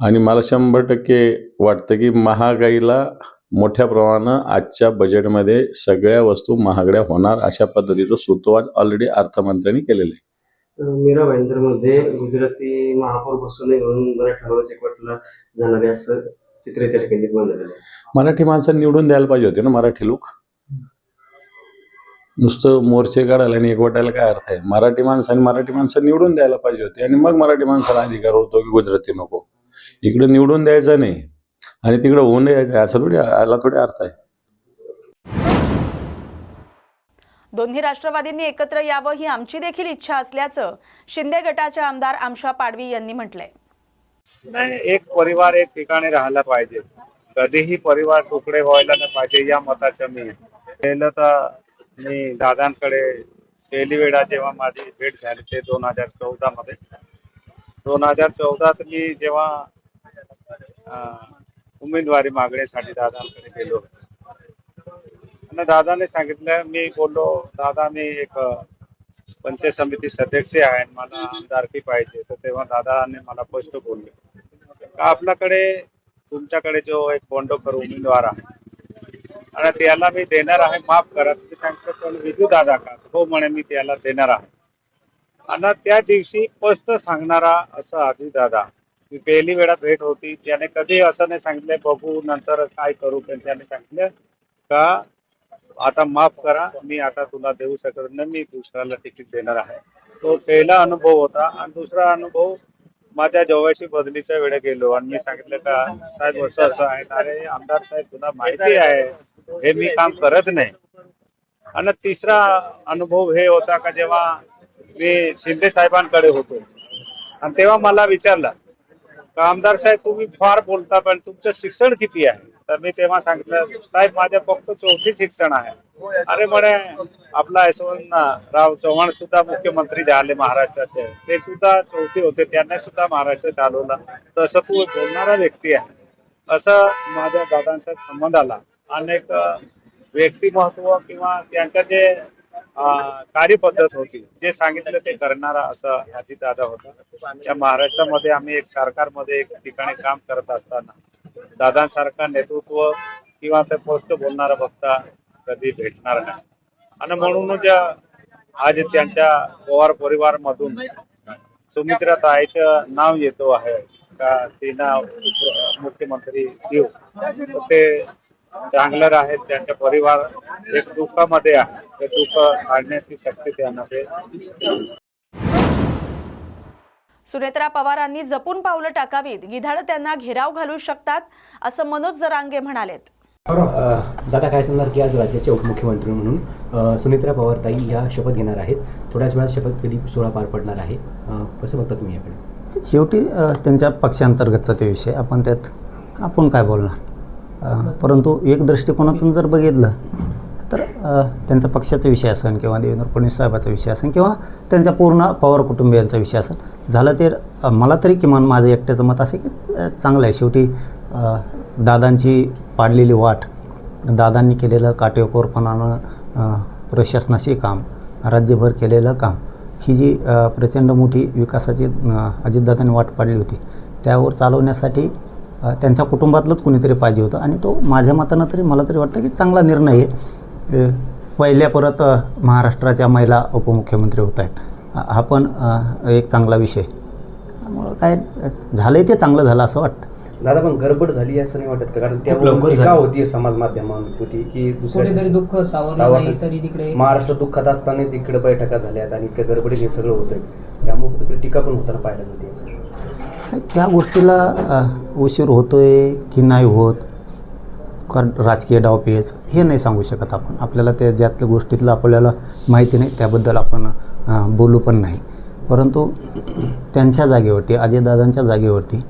Speaker 8: आणि मला 100% वाटतं की महागाईला मोठ्या प्रमाणानं आजच्या बजेटमध्ये सगळ्या वस्तू महागड्या होणार अशा पद्धतीचं सुतोवाच ऑलरेडी अर्थमंत्र्यांनी केलेलं आहे.
Speaker 9: मीरा भाईंदरमध्ये गुजराती महापौर बसू नये म्हणून मराठवाड्याला एकवटला जाणार आहे असं चित्र त्या ठिकाणी निर्माण झालेलं आहे.
Speaker 8: मराठी माणसं निवडून द्यायला पाहिजे होते ना मराठी लोक. नुसतं मोर्चे काढायला आणि एकवटायला काय अर्थ आहे? मराठी माणसं निवडून द्यायला पाहिजे होते आणि मग मराठी माणसाला अधिकार होतो की गुजराती नको. इकडे निवडून द्यायचं नाही आणि तिकडे होऊन द्यायचं असं थोडी अर्थ आहे.
Speaker 1: दोन्ही राष्ट्रवादींनी एकत्र यावं ही आमची देखील इच्छा असल्याचं शिंदे गटाचे आमदार आमशा पाडवी यांनी म्हटलंय.
Speaker 6: नाही, एक परिवार एक ठिकाणी राहायला पाहिजे. कधीही परिवार तुकडे व्हायला नाही पाहिजे या मताचं मी आहे. पहिलं तर मी दादांकडे पहिली वेळा जेव्हा माझी भेट झाली ते 2014 मध्ये. 2014 मी जेव्हा उमेदवारी मागण्यासाठी दादांकडे गेलो आणि दादाने सांगितलं, मी बोललो दादा मी एक पंचायत समिती सदस्य आहे, मला आमदारकी पाहिजे. तर तेव्हा दादाने मला स्पष्ट बोलले का आपल्याकडे तुमच्याकडे जो एक बोंडोकर उमेदवार आहे आणि त्याला मी देणार आहे, माफ करा. तुम्ही सांगतो पण विजू दादा का? हो म्हणे, मी त्याला देणार आहे. आणि त्या दिवशी स्पष्ट सांगणारा असं आधी दादा. मी पहिली वेळा भेट होती, त्याने कधी असं नाही सांगितलं बघू नंतर काय करू, पण त्याने सांगितलं का आता माफ करा, मी आता तुला देऊ शकत नाही, मी दुसऱ्याला तिकीट देणार आहे. तो पहिला अनुभव होता. आणि दुसरा अनुभव माझ्या जवळची बदलीच्या वेळी गेलो आणि मी सांगितलं का साहेब असं असं आहे. अरे आमदार साहेब तुला माहिती आहे हे मी काम करत नाही. आणि तिसरा अनुभव हे होता का जेव्हा मी शिंदे साहेबांकडे होतो आणि तेव्हा मला विचारलं का आमदार साहेब तुम्ही फार बोलता पण तुमचं शिक्षण किती आहे? तर मी तेव्हा सांगितलं साहेब माझ्या फक्त 4थी शिक्षण आहे. अरे म्हणे आपला यशवंतराव चव्हाण सुद्धा मुख्यमंत्री झाले महाराष्ट्राचे, ते सुद्धा 4थी होते, त्यांना सुद्धा महाराष्ट्र चालवला. तसं तू बोलणारा व्यक्ती आहे. असं माझ्या दादांचा संबंध आला. अनेक व्यक्तिमत्व किंवा त्यांच्या जे
Speaker 10: कार्यपद्धत होती, जे सांगितलं ते करणारा असा अजितदादा होता. या महाराष्ट्रामध्ये आम्ही एक सरकारमध्ये एक ठिकाणी काम करत असताना दादांसारखा नेतृत्व किंवा ते पोस्ट बोलणारा बघता कधी भेटणार नाही. आणि म्हणूनच आज त्यांच्या पवार परिवार मधून सुमित्रा ताईचं नाव येतो आहे का ते नाव मुख्यमंत्री देऊ, ते चांगलं राहील. त्यांचा परिवार एक दुःखामध्ये आहे, ते दुःख काढण्याची शक्ती त्यांना ते.
Speaker 1: सुनेत्रा पवारांनी जपून पावलं टाकावीत, गिधाड त्यांना घेराव घालू शकतात, असं मनोज जरांगे म्हणालेत.
Speaker 11: दादा, काय सांगणार की आज राज्याचे उपमुख्यमंत्री म्हणून सुनेत्रा पवार ताई या शपथ घेणार आहेत. थोड्याच वेळात शपथविधी सोहळा पार पडणार आहे. कसं बघता तुम्ही याकडे?
Speaker 12: शेवटी त्यांच्या पक्षांतर्गतचा ते विषय, आपण काय बोलणार. परंतु एक दृष्टिकोनातून जर बघितलं तर त्यांचा पक्षाचा विषय असेल किंवा देवेंद्र फडणवीस साहेबाचा विषय असेल किंवा त्यांच्या पूर्ण पवार कुटुंबियांचा विषय असेल, झालं ते मला तरी किमान माझं एकट्याचं मत असे की चांगलं आहे. शेवटी दादांची पाडलेली वाट, दादांनी केलेलं काटेकोरपणानं प्रशासनाशी काम, राज्यभर केलेलं काम, ही जी प्रचंड मोठी विकासाची अजितदादांनी वाट पाडली होती, त्यावर चालवण्यासाठी त्यांच्या कुटुंबातलंच कुणीतरी पाहिजे होतं. आणि तो माझ्या मतानं तरी मला तरी वाटतं की चांगला निर्णय आहे. पहिल्या परत महाराष्ट्राच्या महिला उपमुख्यमंत्री होत आहेत, हा पण एक चांगला विषय. त्यामुळं काय झालं आहे ते चांगलं झालं असं वाटतं.
Speaker 11: दादा, पण गडबड झाली असं नाही वाटत का? कारण त्यावर टीका होती समाज माध्यमांत होती की दुसऱ्या
Speaker 7: दुःख सावरलं तरी तिकडे
Speaker 11: महाराष्ट्र दुःखात असतानाच इकडे बैठका झाल्यात आणि इतक्या गडबडीने सगळं होतंय, त्यामुळे कुठेतरी टीका पण होताना पाहायला मिळते. असं
Speaker 12: त्या गोष्टीला उशीर होतोय की नाही होत, कारण राजकीय डावपेच हे नाही सांगू शकत आपण. आपल्याला त्या ज्यातल्या गोष्टीतलं आपल्याला माहिती नाही, त्याबद्दल आपण बोलू पण नाही. परंतु त्यांच्या जागेवरती, अजयदादांच्या जागेवरती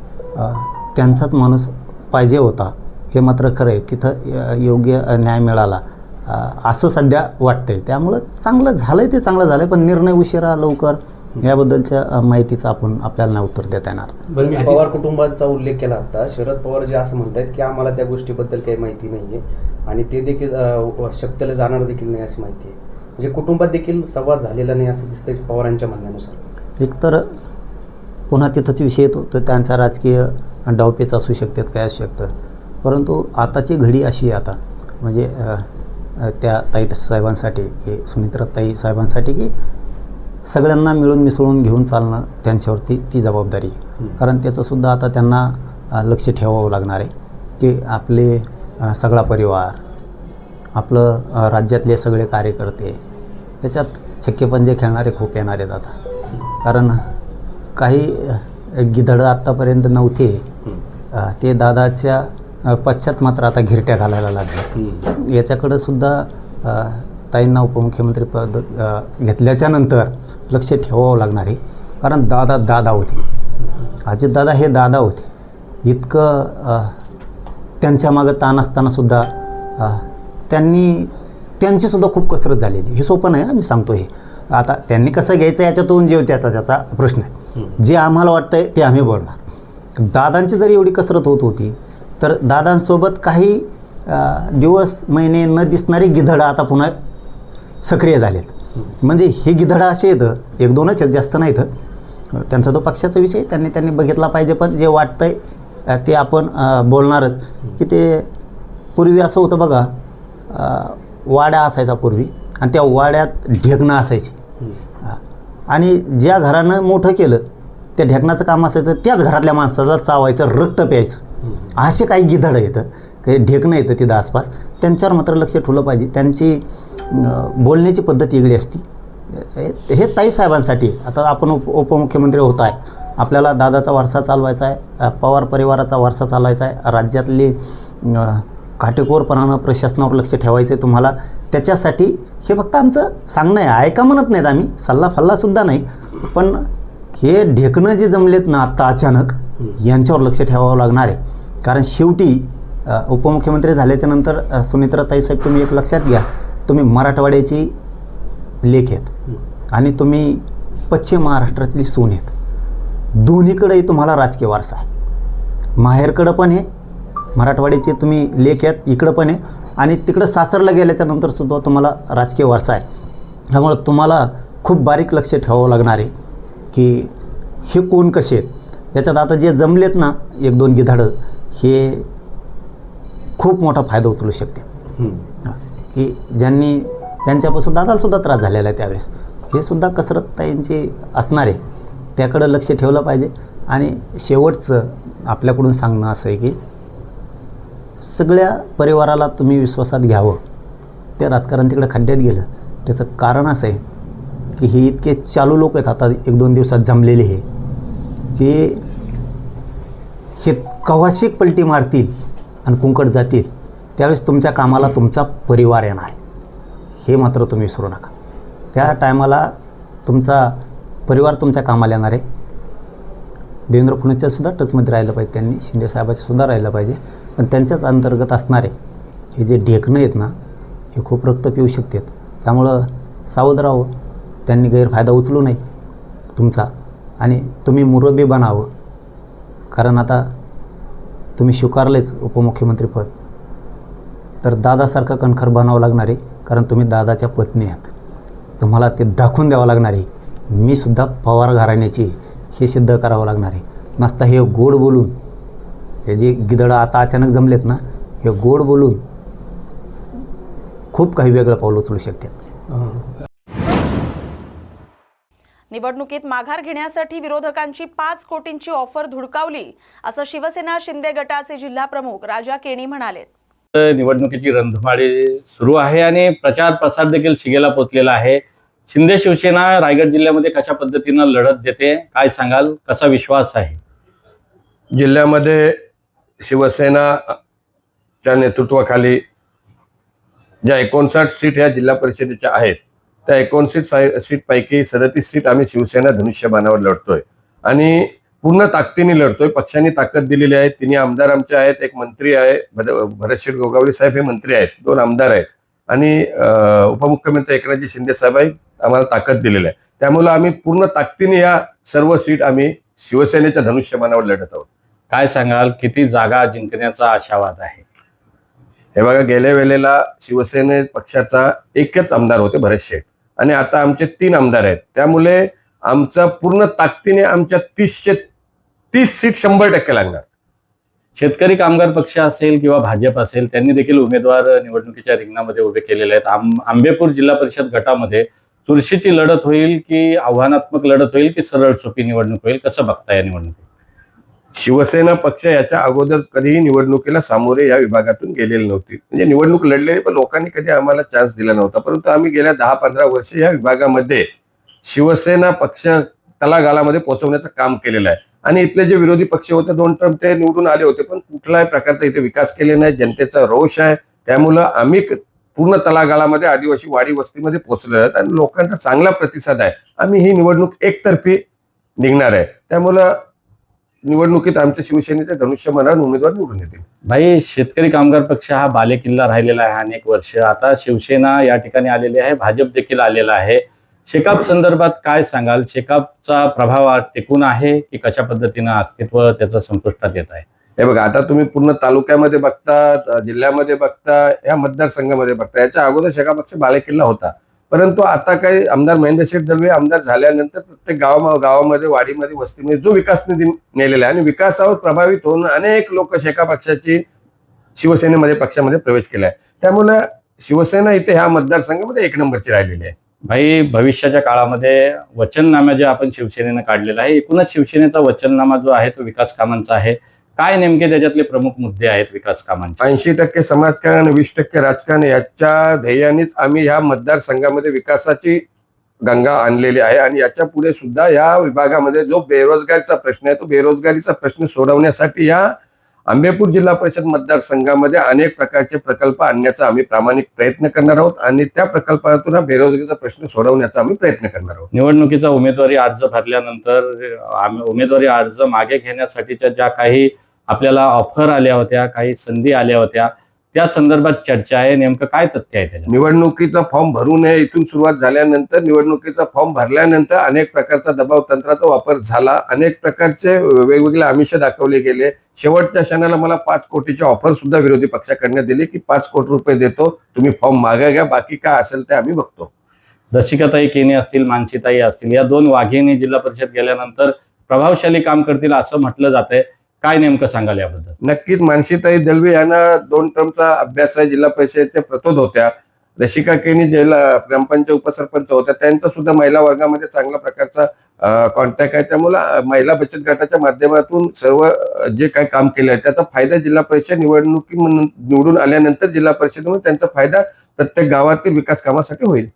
Speaker 12: त्यांचाच माणूस पाहिजे होता, हे मात्र खरं आहे. तिथं योग्य न्याय मिळाला असं सध्या वाटतंय. त्यामुळं चांगलं झालं आहे ते चांगलं झालं आहे, पण निर्णय उशिरा लवकर याबद्दलच्या माहितीचं आपल्याला नाही उत्तर देता येणार.
Speaker 11: बरं, मी पवार कुटुंबाचा उल्लेख केला होता. शरद पवार जे असं म्हणतात की आम्हाला त्या गोष्टीबद्दल काही माहिती नाही आहे आणि ते देखील शक्तीला जाणार देखील नाही अशी माहिती आहे. म्हणजे कुटुंबात देखील संवाद झालेला नाही असं दिसतंय पवारांच्या म्हणण्यानुसार.
Speaker 12: एकतर पुन्हा तिथंच विषय येतो तर त्यांचा राजकीय डावपेच असू शकतात, काय असू शकतं. परंतु आताची घडी अशी आहे आता, म्हणजे त्या ताई साहेबांसाठी की सुनित्रा ताई साहेबांसाठी की सगळ्यांना मिळून मिसळून घेऊन चालणं त्यांच्यावरती ती जबाबदारी आहे. कारण त्याचंसुद्धा आता त्यांना लक्ष ठेवावं लागणार आहे की आपले सगळा परिवार, आपलं राज्यातले सगळे कार्यकर्ते, त्याच्यात छक्केपंजे खेळणारे खूप येणार आहेत आता. कारण काही गिधडं आत्तापर्यंत नव्हते, ते दादाच्या पश्चात मात्र आता घिरट्या घालायला लागले. याच्याकडं सुद्धा ताईंना उपमुख्यमंत्री पद घेतल्याच्या नंतर लक्ष ठेवावं लागणार आहे. कारण दादा होते, अजितदादा हे दादा होते. इतकं त्यांच्या मागं ताण असतानासुद्धा त्यांचीसुद्धा खूप कसरत झालेली. हे सोपं नाही, मी सांगतो. हे आता त्यांनी कसं घ्यायचं याच्यातून जेव त्याचा प्रश्न आहे. जे आम्हाला वाटतं आहे ते आम्ही बोलणार. दादांची जरी एवढी कसरत होत होती तर दादांसोबत काही दिवस महिने न दिसणारी गिधडं आता पुन्हा सक्रिय झालेत. म्हणजे हे गिधडं असे येतं, एक दोनच आहेत, जास्त नाहीत. त्यांचा तो पक्षाचा विषय त्यांनी बघितला पाहिजे. पण जे वाटतंय ते आपण बोलणारच. की ते पूर्वी असं होतं बघा, वाड्या असायचा पूर्वी आणि त्या वाड्यात ढेकणं असायची आणि ज्या घरानं मोठं केलं त्या ढेकणाचं काम असायचं त्याच घरातल्या माणसाला चावायचं, रक्त प्यायचं. असे काही गिधडं येतं, काही ढेकणं येतं तिथं आसपास. त्यांच्यावर मात्र लक्ष ठेवलं पाहिजे. त्यांची बोलण्याची पद्धत वेगळी असती. हे ताईसाहेबांसाठी आता आपण उपमुख्यमंत्री होत आहे, आपल्याला दादाचा वारसा चालवायचा आहे, पवार परिवाराचा वारसा चालवायचा आहे, राज्यातली काटेकोरपणानं प्रशासनावर लक्ष ठेवायचं आहे तुम्हाला. त्याच्यासाठी हे फक्त आमचं सांगणं आहे, ऐका म्हणत नाहीत आम्ही, सल्लाफल्लासुद्धा नाही. पण हे ढेकणं जे जमलेत ना आत्ता अचानक, यांच्यावर लक्ष ठेवावं लागणार आहे. कारण शेवटी उपमुख्यमंत्री झाल्याच्यानंतर सुनित्रा ताईसाहेब, तुम्ही एक लक्षात घ्या, तुम्ही मराठवाड्याची लेक आहेत आणि तुम्ही पश्चिम महाराष्ट्रातली सून आहेत. दोन्हीकडेही तुम्हाला राजकीय वारसा आहे. माहेरकडं पण आहे, मराठवाड्याचे तुम्ही लेख आहेत, इकडं पण आहे आणि तिकडं सासरला गेल्याच्या नंतरसुद्धा तुम्हाला राजकीय वारसा आहे. त्यामुळं तुम्हाला खूप बारीक लक्ष ठेवावं लागणार आहे की हे कोण कसे आहेत. याच्यात आता जे जमलेत ना 1-2 गिधाडं, हे खूप मोठा फायदा उचलू शकते. की त्यांच्यापासून दादालासुद्धा त्रास झालेला आहे त्यावेळेस, हे सुद्धा कसरतताईंची असणार आहे, त्याकडं लक्ष ठेवलं पाहिजे. आणि शेवटचं आपल्याकडून सांगणं असं आहे की सगळ्या परिवाराला तुम्ही विश्वासात घ्यावं. ते राजकारण तिकडे खड्ड्यात गेलं, त्याचं कारण असं आहे की हे इतके चालू लोक आहेत आता 1-2 दिवसात जमलेले, हे की हे कवाशिक पलटी मारतील आणि कुंकट जातील, त्यावेळेस तुमच्या कामाला तुमचा परिवार येणार, हे मात्र तुम्ही विसरू नका. त्या टायमाला तुमचा परिवार तुमच्या कामाला येणार आहे. देवेंद्र फडणवीसच्यासुद्धा टचमध्ये राहिलं पाहिजे, त्यांनी शिंदेसाहेबांचंसुद्धा राहिलं पाहिजे. पण त्यांच्याच अंतर्गत असणारे हे जे ढेकणं आहेत ना, हे खूप रक्त पिऊ शकतात. त्यामुळं सावध राहावं, त्यांनी गैरफायदा उचलू नये तुमचा, आणि तुम्ही मुरब्बी बनावं. कारण आता तुम्ही स्वीकारलेच उपमुख्यमंत्रीपद, तर दादासारखं कणखर बनावं लागणार आहे. कारण तुम्ही दादाच्या पत्नी आहात, तुम्हाला ते दाखवून द्यावं लागणार आहे मी सुद्धा पवार घराण्याची, हे सिद्ध करावं लागणार आहे. नसता हे गोड बोलून, हे जे गिधडं आता अचानक जमलेत ना, हे गोड बोलून खूप काही वेगळं पाऊल उचलू शकतात.
Speaker 1: निवडणुकीत माघार घेण्यासाठी विरोधकांची 5 कोटींची ऑफर धुडकावली, असं शिवसेना शिंदे गटाचे जिल्हा प्रमुख राजा केणी म्हणाले.
Speaker 13: निवडणुकीची रणधुमाळी सुरू आहे आणि प्रचार प्रसार देखील शिगेला पोचलेला आहे. शिंदे शिवसेना रायगड जिल्ह्यामध्ये कशा पद्धतीनं लढत देते, काय सांगाल, कसा विश्वास आहे?
Speaker 14: जिल्ह्यामध्ये शिवसेनाच्या नेतृत्वाखाली ज्या 59 सीट ह्या जिल्हा परिषदेच्या आहेत, त्या 59 सीटपैकी 37 सीट आम्ही शिवसेना धनुष्यबाणावर लढतोय आणि पूर्ण ताकदीने लढतोय. पक्षाने ताकद दिलेली आहे. 3 आमदार आमचे आहेत, एक मंत्री आहे, भरतशेठ गोगावले साहेब हे मंत्री आहेत, 2 आमदार आहेत आणि उपमुख्यमंत्री एकनाथजी शिंदे साहेब आम्हाला ताकद दिलेली आहे. त्यामुळे आम्ही पूर्ण ताकदीने या सर्व सीट आम्ही शिवसेनेच्या धनुष्यबाणावर लढत आहोत.
Speaker 13: काय सांगाल, किती जागा जिंकण्याचा आशावाद आहे?
Speaker 14: हे बघा, गेल्या वेळेला शिवसेने पक्षाचा एकच आमदार होते भरतशेठ, आणि आता आमचे 3 आमदार आहेत. त्यामुळे आमचा पूर्ण ताकदीने आमच्या 30 सीट 100% लागणार.
Speaker 13: शेतकरी कामगार पक्ष असेल किंवा भाजप असेल, त्यांनी देखील उमेदवार निवडणुकीच्या रिंगणामध्ये उभे केलेले आहेत. आंबेपूर जिल्हा परिषद गटामध्ये चुरशीची लढत होईल की आव्हानात्मक लढत होईल की सरळ सोपी निवडणूक होईल, कसं बघता या निवडणुकीत?
Speaker 14: शिवसेना पक्ष याच्या अगोदर कधीही निवडणुकीला सामोरे या विभागातून गेलेली नव्हती. म्हणजे निवडणूक लढलेली, पण लोकांनी कधी आम्हाला चान्स दिला नव्हता. परंतु आम्ही गेल्या 10-15 वर्ष या विभागामध्ये शिवसेना पक्ष तळागाळामध्ये पोहोचवण्याचं काम केलेलं आहे. आणि इथले जे विरोधी पक्ष होते 2 टर्म ते निवडून आले होते, पण कुठल्याही प्रकारचा इथे विकास केले नाही. जनतेचा रोष आहे. त्यामुळं आम्ही पूर्ण तळागाळामध्ये आदिवासी वाडी वस्तीमध्ये पोहोचलेलो आहेत आणि लोकांचा चांगला प्रतिसाद आहे. आम्ही ही निवडणूक एकतर्फी निघणार आहे. त्यामुळं निवडणुकीत आमच्या शिवसेनेचे धनुष्यबाणावर उमेदवार निवडून येतील.
Speaker 13: भाई, शेतकरी कामगार पक्ष हा बालेकिल्ला राहिलेला आहे अनेक वर्ष. आता शिवसेना या ठिकाणी आलेली आहे, भाजप देखील आलेला आहे. शेकाप संदर्भात काय सांगाल? शेकापचा प्रभाव टिकून आहे की कशा पद्धतीनं अस्तित्व त्याचं संपुष्टात येत आहे?
Speaker 14: हे बघा, आता तुम्ही पूर्ण तालुक्यामध्ये बघता, जिल्ह्यामध्ये बघता, या मतदारसंघामध्ये बघता. याच्या अगोदर शेकाप पक्ष बालेकिल्ला होता, परंतु आता काही आमदार महेंद्र शेठ दळवे आमदार झाल्यानंतर प्रत्येक गावामध्ये वाडीमध्ये वस्तीमध्ये जो विकास निधी नेलेला आहे आणि विकासावर प्रभावित होऊन अनेक लोक शेका पक्षाची शिवसेनेमध्ये पक्षामध्ये प्रवेश केला आहे. त्यामुळे शिवसेना इथे ह्या मतदारसंघामध्ये 1 नंबरची राहिलेली आहे.
Speaker 13: भाई, भविष्याच्या काळामध्ये वचननामा जे आपण शिवसेनेनं काढलेला आहे, एकूणच शिवसेनेचा वचननामा जो आहे तो विकास कामांचा आहे. काय नेमके त्याच्यातले प्रमुख मुद्दे आहेत विकास कामांचे?
Speaker 14: 80% समाजकारण, 20% राजकारण, याच्या ध्येयानेच आम्ही ह्या मतदारसंघामध्ये विकासाची गंगा आणलेली आहे. आणि याच्या पुढे सुद्धा या विभागामध्ये जो बेरोजगारीचा प्रश्न आहे, तो बेरोजगारीचा प्रश्न सोडवण्यासाठी या आंबेपूर जिल्हा परिषद मतदारसंघामध्ये अनेक प्रकारचे प्रकल्प आणण्याचा आम्ही प्रामाणिक प्रयत्न करणार आहोत आणि त्या प्रकल्पातून बेरोजगारीचा प्रश्न सोडवण्याचा आम्ही प्रयत्न करणार आहोत.
Speaker 13: निवडणुकीचा उमेदवारी अर्ज भरल्यानंतर उमेदवारी अर्ज मागे घेण्यासाठीच्या ज्या काही आपल्याला ऑफर आल्या होत्या, काही संधी आल्या होत्या, त्या संदर्भात चर्चा आहे. नेमकं काय तथ्य आहे त्याच्या?
Speaker 14: निवडणुकीचा फॉर्म भरू नये इथून सुरुवात झाल्यानंतर निवडणुकीचा फॉर्म भरल्यानंतर अनेक प्रकारचा दबाव तंत्राचा वापर झाला. अनेक प्रकारचे वेगवेगळे आमिष दाखवले गेले. शेवटच्या क्षणाला मला 5 कोटीची ऑफर सुद्धा विरोधी पक्षाकडनं दिली की 5 कोटी रुपये देतो, तुम्ही फॉर्म मागे घ्या, बाकी काय असेल ते आम्ही बघतो.
Speaker 13: रसिकाताई केने असतील, मानसीताई असतील, या 2 वाघिणी जिल्हा परिषद गेल्यानंतर प्रभावशाली काम करतील असं म्हटलं जात आहे. काय नेमकं सांगाल याबद्दल?
Speaker 14: नक्कीच मानसीताई दलवे यांना 2 टर्मचा अभ्यास आहे. जिल्हा परिषदेच्या प्रतोद होत्या. रसिका केनी जिल्हा ग्रामपंचायत उपसरपंच होत्या. त्यांचा सुद्धा महिला वर्गामध्ये चांगल्या प्रकारचा कॉन्टॅक्ट आहे. त्यामुळे महिला बचत गटाच्या माध्यमातून सर्व जे काही काम केलं आहे त्याचा फायदा जिल्हा परिषद निवडणुकी निवडून आल्यानंतर जिल्हा परिषदेमध्ये त्यांचा फायदा प्रत्येक गावातील विकास कामासाठी होईल.